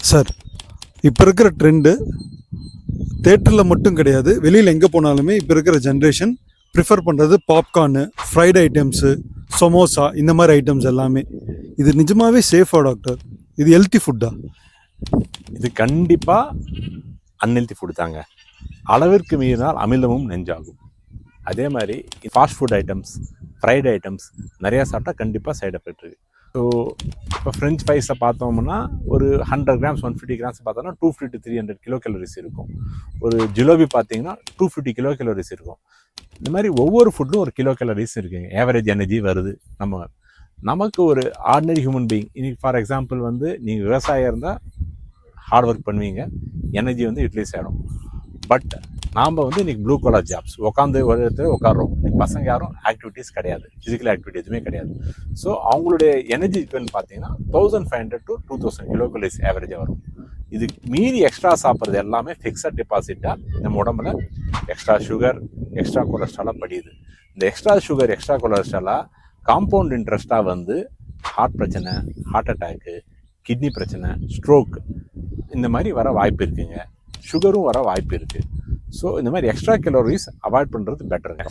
Sir, இப்போ இருக்கிற trend தேட்டரில் மட்டும் கிடையாது, வெளியில் எங்கே போனாலுமே இப்போ இருக்கிற ஜென்ரேஷன் ப்ரிஃபர் பண்ணுறது பாப்கார்னு, ஃப்ரைட் ஐட்டம்ஸு, சமோசா இந்த மாதிரி ஐட்டம்ஸ் எல்லாமே. இது நிஜமாகவே சேஃபா டாக்டர்? இது ஹெல்த்தி ஃபுட்டா? இது கண்டிப்பாக அன்ஹெல்த்தி ஃபுட் தாங்க. அளவிற்கு மீறினால் அமிர்தமும் நெஞ்சாகும். அதே மாதிரி fast food items, fried items நிறையா சாப்பிட்டா கண்டிப்பாக சைட் எஃபெக்ட் இருக்குது. ஸோ இப்போ ஃப்ரெஞ்ச் ஃப்ரைஸை பார்த்தோம்னா ஒரு 100 கிராம்ஸ் 150 கிராம்ஸ் பார்த்தோம்னா 250 to 300 கிலோ கேலரிஸ் இருக்கும். ஒரு ஜிலேபி பார்த்தீங்கன்னா 250 கிலோ கேலரிஸ் இருக்கும். இந்த மாதிரி ஒவ்வொரு ஃபுட்டும் ஒரு கிலோ கேலரிஸ் இருக்குங்க. ஆவரேஜ் எனர்ஜி வருது. நமக்கு ஒரு ஆர்டினரி ஹியூமன் பீயிங், இன்னைக்கு ஃபார் எக்ஸாம்பிள் வந்து நீங்கள் விவசாயம் இருந்தால் ஹார்ட் ஒர்க் பண்ணுவீங்க, எனர்ஜி வந்து யூட்டிலைஸ் ஆகிடும். பட் நாம் வந்து இன்றைக்கி ப்ளூ கலர் ஜாப்ஸ் உட்காந்து ஒரு இடத்துல உட்காடுறோம். இன்றைக்கி பசங்க யாரும் ஆக்டிவிட்டீஸ் கிடையாது, ஃபிசிக்கல் ஆக்டிவிட்டி எதுவுமே கிடையாது. ஸோ அவங்களுடைய எனர்ஜி பார்த்தீங்கன்னா 1500 to 2000 கிலோ கேலரிஸ் ஆவரேஜாக வரும். இது மீறி எக்ஸ்ட்ரா சாப்பிட்றது எல்லாமே ஃபிக்ஸட் டெபாசிட்டாக நம்ம உடம்புல எக்ஸ்ட்ரா சுகர், எக்ஸ்ட்ரா கொலஸ்ட்ராலாக படியுது. இந்த எக்ஸ்ட்ரா சுகர், எக்ஸ்ட்ரா கொலஸ்ட்ராலாக காம்பவுண்ட் இன்ட்ரெஸ்ட்டாக வந்து ஹார்ட் பிரச்சனை, ஹார்ட் அட்டாக்கு, கிட்னி பிரச்சனை, ஸ்ட்ரோக் இந்த மாதிரி வர வாய்ப்பு இருக்குங்க. சுகரும் வர வாய்ப்பு இருக்குது. ஸோ இந்த மாதிரி எக்ஸ்ட்ரா கேலரிஸ் அவாய்ட் பண்ணுறது பெட்டருங்க.